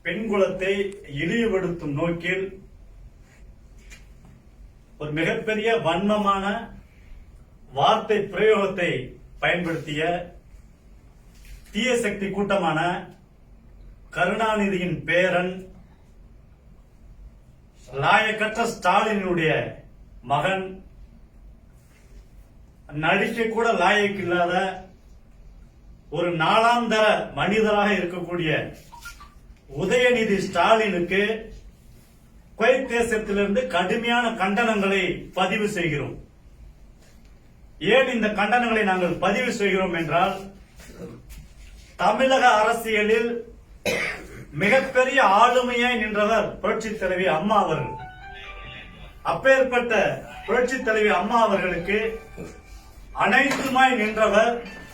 பெண்குலத்தை இழிவுபடுத்தும் நோக்கில் ஒரு மிகப்பெரிய வன்மமான வார்த்தை பிரயோகத்தை பயன்படுத்திய தீய சக்தி கூட்டமான கருணாநிதியின் பேரன் லாயக்கற்ற ஸ்டாலினுடைய மகன், நடிக்க கூட லாயக்கு இல்லாத ஒரு நாளாந்தர மனிதராக இருக்கக்கூடிய உதயநிதி ஸ்டாலினுக்கு குவைத் தேசத்திலிருந்து கடுமையான கண்டனங்களை பதிவு செய்கிறோம். ஏன் இந்த கண்டனங்களை நாங்கள் பதிவு செய்கிறோம் என்றால், தமிழக அரசியலில் மிகப்பெரிய ஆளுமையாய் நின்றவர் புரட்சி தலைவி அம்மா அவர்கள். அப்பேற்பட்ட புரட்சி தலைவி அம்மா அவர்களுக்கு அனைத்துமாய் நின்றவர்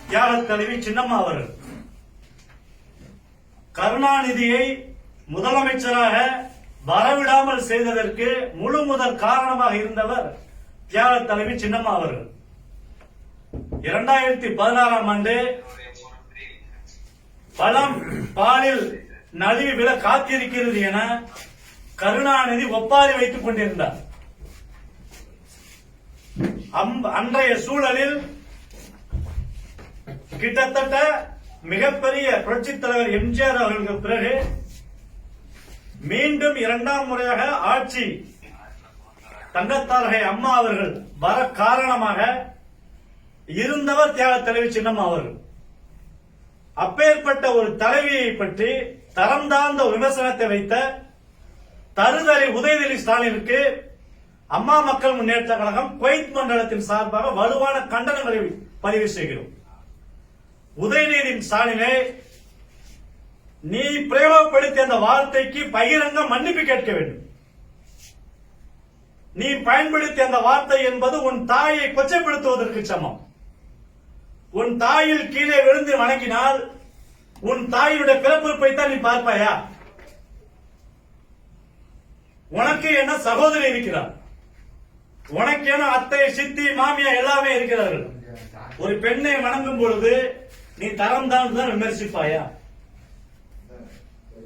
தியாக தலைவி சின்னம்மா அவர்கள். கருணாநிதியை முதலமைச்சராக வரவிடாமல் செய்ததற்கு முழு முதல் காரணமாக இருந்தவர் தியாக தலைவி சின்னம்மா அவர்கள். 2016ஆம் ஆண்டு பழம் பாலில் நழுவி விழ காத்திருக்கிறது என கருணாநிதி ஒப்பாரி வைத்துக் கொண்டிருந்தார். அன்றைய சூழலில் கிட்டத்தட்ட மிகப்பெரிய புரட்சி தலைவர் எம்ஜிஆர் அவர்களுக்கு பிறகு மீண்டும் இரண்டாம் முறையாக ஆட்சி தங்கத்தாரகை அம்மா அவர்கள் வர காரணமாக இருந்தவர் தியாக தலைவி சின்னம்மா அவர்கள். அப்பேற்பட்ட ஒரு தலைவியை பற்றி தரம் தாழ்ந்த விமர்சனத்தை வைத்த தருதலை உதயநிதி ஸ்டாலினுக்கு அம்மா மக்கள் முன்னேற்ற கழகம் குவைத் மண்டலத்தின் சார்பாக வலுவான கண்டனங்களை பதிவு செய்கிறோம். உதயநிதி ஸ்டாலினை, நீ பிரயோகப்படுத்திய அந்த வார்த்தைக்கு பகிரங்க மன்னிப்பு கேட்க வேண்டும். நீ பயன்படுத்திய அந்த வார்த்தை என்பது உன் தாயை கொச்சைப்படுத்துவதற்கு சமம். உன் தாயில் கீழே விழுந்து வணங்கினால் உன் தாயுடைய பிறப்புறுப்பை தான் நீ பார்ப்பாயா? உனக்கு என்ன சகோதரி இருக்கிறார், உனக்கு என்ன அத்தை, சித்தி, மாமியா எல்லாமே இருக்கிறார்கள். ஒரு பெண்ணை வணங்கும் பொழுது நீ தரம் தான் விமர்சிப்பாயா?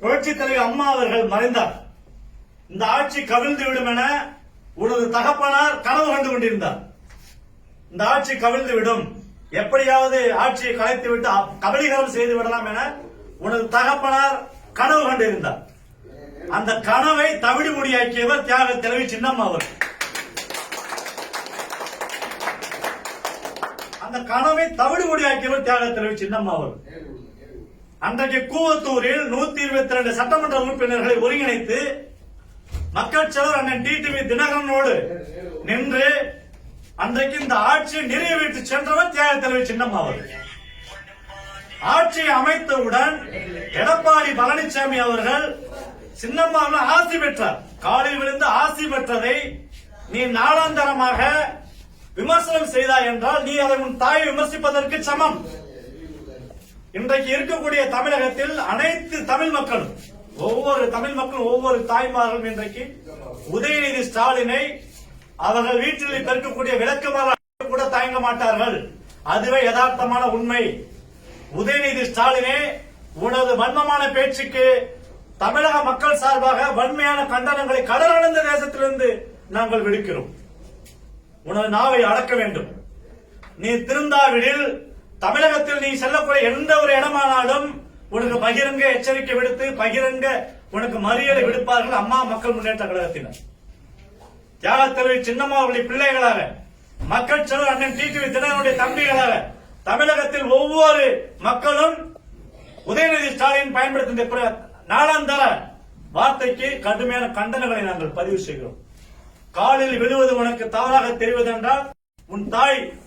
புரட்சி தலைவர் அம்மா அவர்கள் மறைந்தார். இந்த ஆட்சி கவிழ்ந்து விடும் என உனது தகப்பனார் கனவு கண்டு கொண்டிருந்தார். இந்த ஆட்சி கவிழ்ந்து விடும், எப்படியாவது ஆட்சியை கலைத்து விட்டு கபலீகரம் செய்து விடலாம் என உனது தகப்பனார் கனவு கண்டிருந்தார். அந்த கனவை தவிடு முடியாக்கியவர் தியாக தலைவி சின்னம்மா அவர்கள். அந்த கனவை தவிடு முடியாக்கியவர் தியாக தலைவி சின்னம்மா அவர்கள். அன்றைக்கு கூவத்தூரில் 122 சட்டமன்ற உறுப்பினர்களை ஒருங்கிணைத்து மக்கள் செலவர் அண்ணன் டிடிவி தினகரனோடு நின்று அன்றைக்கு இந்த ஆட்சியை நிறைவேற்றி சென்றவர் தியாக தலைவி சின்னம்மா அவர்கள். ஆட்சியை அமைத்தவுடன் எடப்பாடி பழனிசாமி அவர்கள் சின்னம்மா ஆசி பெற்றார். காலில் விழுந்து ஆசி பெற்றதை நீ நாளாந்தரமாக விமர்சனம் செய்தாய் என்றால் நீ அதை உன் தாயை விமர்சிப்பதற்கு சமம். இன்றைக்கு இருக்கக்கூடிய தமிழகத்தில் அனைத்து தமிழ் மக்களும், ஒவ்வொரு தமிழ் மக்களும், ஒவ்வொரு தாய்மார்களும் இன்றைக்கு உதயநிதி ஸ்டாலினை அவர்கள் வீட்டில் இருக்கக்கூடிய விளக்குமாறு கூட தயங்க மாட்டார்கள். அதுவே யதார்த்தமான உண்மை. உதயநிதி ஸ்டாலினே, உனது வன்மமான பேச்சுக்கு தமிழக மக்கள் சார்பாக வன்மையான கண்டனங்களை கடல் கடந்த தேசத்திலிருந்து நாங்கள் விடுக்கிறோம். உனது நாவை அடக்க வேண்டும். நீ திருந்தாவிடில் தமிழகத்தில் நீ செல்லக்கூடிய எந்த ஒரு இடமானாலும் உனக்கு பகிரங்க எச்சரிக்கை விடுத்து பகிரங்க உனக்கு மரியாதை விடுப்பார்கள் அம்மா மக்கள் முன்னேற்ற கழகத்தினர். தியாக தலைவி சின்னம்மா அவருடைய பிள்ளைகளாக, மக்கள் செல்வர் அண்ணன் டிடிவி தினகரனுடைய தம்பிகளாக தமிழகத்தில் ஒவ்வொரு மக்களும் உதயநிதி ஸ்டாலின் பயன்படுத்திய நாளாந்தர வார்த்தைக்கு கடுமையான கண்டனங்களை நாங்கள் பதிவு செய்கிறோம். காலில் விழுவது உனக்கு தவறாக தெரிவது என்றால்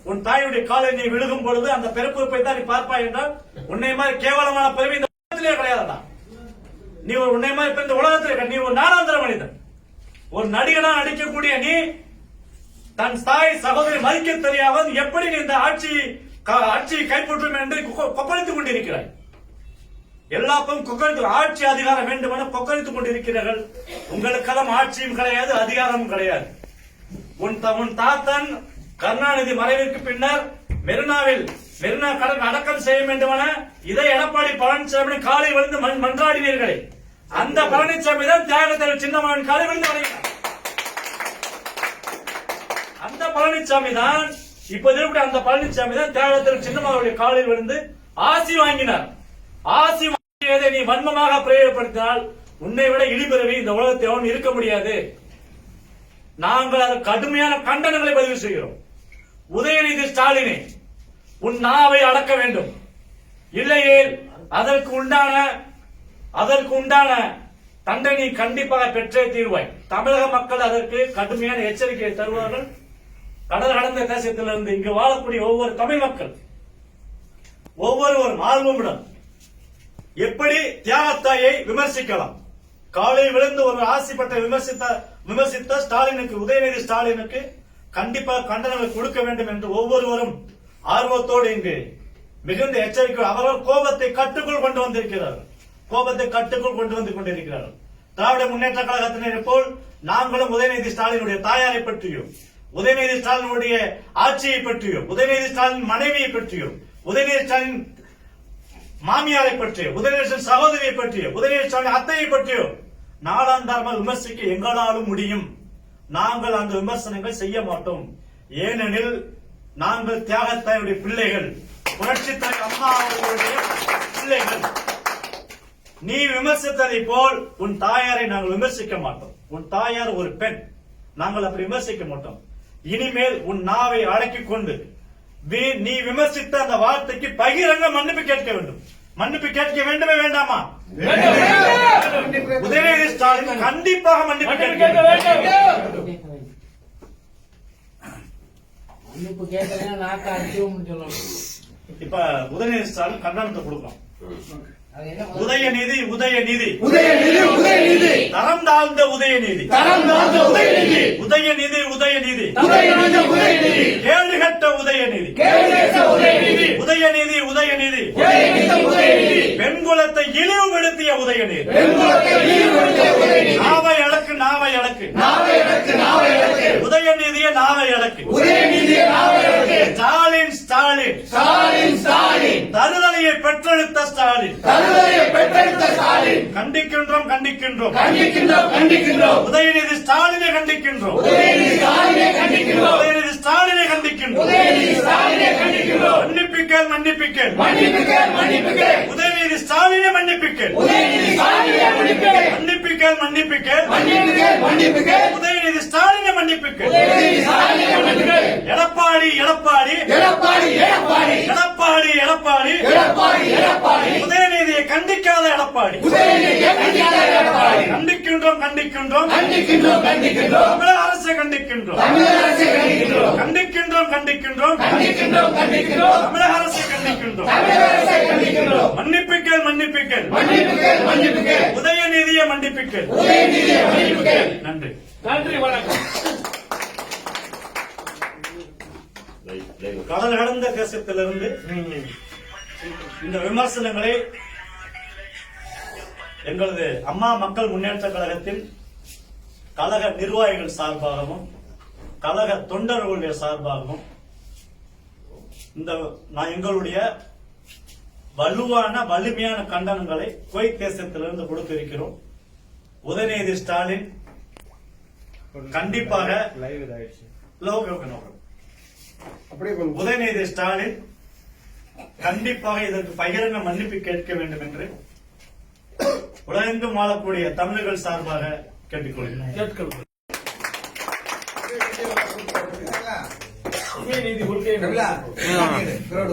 உன் தாயுடைய காலில் நீ விழுகும் பொழுது அந்த பிறப்புறுப்பை தான் நீ பார்ப்பாய் என்றால் உன்னை மாதிரி கேவலமான பிறவி இந்த உலகத்திலே கிடையாதா? நீ ஒரு உன்னை மாதிரி இந்த உலகத்திலே நீ ஒரு நாளாந்திர மனிதன். ஒரு நடிகனா நடிக்கக்கூடிய நீ தன் தாய் சகோதரி மதிக்க தெரியாமல் எப்படி நீ இந்த ஆட்சியை கைப்பற்றும் என்று கொப்பளித்துக் கொண்டிருக்கிறாய். எல்லாப்பும் கொக்கரித்து ஆட்சி அதிகாரம் வேண்டும் என கொக்கரித்துக் கொண்டிருக்கிறார்கள். உங்களுக்கெல்லாம் ஆட்சியும் கிடையாது, அதிகாரமும் கிடையாது. உன் தாத்தன் கருணாநிதி மறைவிற்கு பின்னர் மெரினா கடல் அடக்கம் செய்ய வேண்டும் என இதை எடப்பாடி பழனிசாமி காலை விழுந்து மன்றாடினீர்களே, அந்த பழனிசாமி தான் தியாகத்தில் சின்னம்மாவின் காலை விழுந்து வணங்கினார். அந்த பழனிசாமி தான் இப்ப இருக்கக்கூடிய அந்த பழனிசாமி தான் தியாகத்தில் சின்னம்மாவுடைய காலில் விழுந்து ஆசி வாங்கினார். ஆசி வாங்கியதை நீ வன்மமாக பிரயோகப்படுத்தினால் உன்னை விட இழிபிறவி இந்த உலகத்தை அவன் இருக்க முடியாது. நாங்கள் அது கடுமையான கண்டனங்களை பதிவு செய்கிறோம். உதயநிதி ஸ்டாலினே, உன் நாவை அடக்க வேண்டும். இல்லையே அதற்கு உண்டான தண்டனை கண்டிப்பாக பெற்றே தீர்வாய். தமிழக மக்கள் அதற்கு கடுமையான எச்சரிக்கையை தருவார்கள். கடல் கடந்த தேசத்திலிருந்து இங்கு வாழக்கூடிய ஒவ்வொரு தமிழ் மக்கள் ஒவ்வொருவரும் ஆர்வமுடன் எப்படி தியாகத்தாயை விமர்சிக்கலாம், காலையில் விழுந்து ஒரு ஆசைப்பட்ட விமர்சித்த ஸ்டாலினுக்கு, உதயநிதி ஸ்டாலினுக்கு கண்டிப்பாக கண்டனங்கள் கொடுக்க வேண்டும் என்று ஒவ்வொருவரும் ஆர்வத்தோடு இங்கு மிகுந்த எச்சரிக்கை. அவர்கள் கோபத்தை கட்டுக்குள் கொண்டு வந்திருக்கிறார்கள். திராவிட முன்னேற்ற கழகத்தினர் போல் நாங்களும் உதயநிதி ஸ்டாலினுடைய தாயாரை பற்றியும், உதயநிதி ஸ்டாலினுடைய ஆட்சியை பற்றியும், உதயநிதி ஸ்டாலின் மனைவியை பற்றியும், உதயநிதி ஸ்டாலின் மாமியாரை பற்றியும், உதயநிதி ஸ்டாலின் சகோதரியை பற்றியும், உதயநிதி ஸ்டாலின் அத்தையை பற்றியும் நாளாந்தாரமாக விமர்சிக்க எங்களாலும் முடியும். நாங்கள் அந்த விமர்சனங்கள் செய்ய மாட்டோம். ஏனெனில் நாங்கள் தியாகத்தாயுடைய பிள்ளைகள், புரட்சித் தலைவர் அம்மா அவர்களுடைய பிள்ளைகள். நீ விமர்சித்ததை போல் உன் தாயாரை நாங்கள் விமர்சிக்க மாட்டோம். உன் தாயார் ஒரு பெண், நாங்கள் அப்படி விமர்சிக்க மாட்டோம். இனிமேல் உன் நாவை அடக்கிக் கொண்டு நீ விமர்சித்த அந்த வார்த்தைக்கு பகிரங்க மன்னிப்பு கேட்க வேண்டும். மன்னிப்பு கேட்க வேண்டுமே வேண்டாமா? உதயநிதி ஸ்டாலின் கண்டிப்பாக மன்னிப்பு கேட்க வேண்டும். மன்னிப்பு கேட்கறேன்னா நாக்க அடிச்சும் சொல்லணும். இப்ப உதயநிதி ஸ்டாலின் கண்டனத்தை கொடுக்கலாம். உதயநிதி தரம் தாழ்ந்த உதயநிதி, உதயநிதி கேடுகட்ட உதயநிதி, பெண்குலத்தை இழிவுபடுத்திய உதயநிதி, நாவை அடக்கு, உதயநிதியை நாவை அடக்கு. ஸ்டாலின் தருதலையை பெற்றெடுத்த ஸ்டாலின், கண்டிக்கின்றோம். உதயநிதி ஸ்டாலினை கண்டிக்கின்றோம். மன்னிப்பிக்கல். உதயநிதி ஸ்டாலினை மன்னிப்பிக்கல். உதயநிதி ஸ்டாலினை மன்னிப்பிக்கல். எடப்பாடி உதயநிதியை கண்டிக்காத எடப்பாடி. கண்டிக்கின்றோம். தமிழக அரசை கண்டிக்கின்றோம். தமிழக அரசை கண்டிக்கின்றோம். மன்னிப்பிக்கல். உதயநிதியை மன்னிப்பிக்கல். நன்றி, வணக்கம். கடல் கடந்த தேசத்திலிருந்து இந்த விமர்சனங்களை எங்களது அம்மா மக்கள் முன்னேற்ற கழகத்தின் கழக நிர்வாகிகள் சார்பாகவும் கழக தொண்டர்களுடைய சார்பாகவும் எங்களுடைய வலிமையான கண்டனங்களை குவைத் தேசத்திலிருந்து கொடுத்திருக்கிறோம். உதயநிதி ஸ்டாலின் கண்டிப்பாக உதயநிதி ஸ்டாலின் கண்டிப்பாக இதற்கு பகிரங்க மன்னிப்பு கேட்க வேண்டும் என்று உலகெங்கும் வாழக்கூடிய தமிழர்கள் சார்பாக கேட்டுக்கொள்கிறேன்.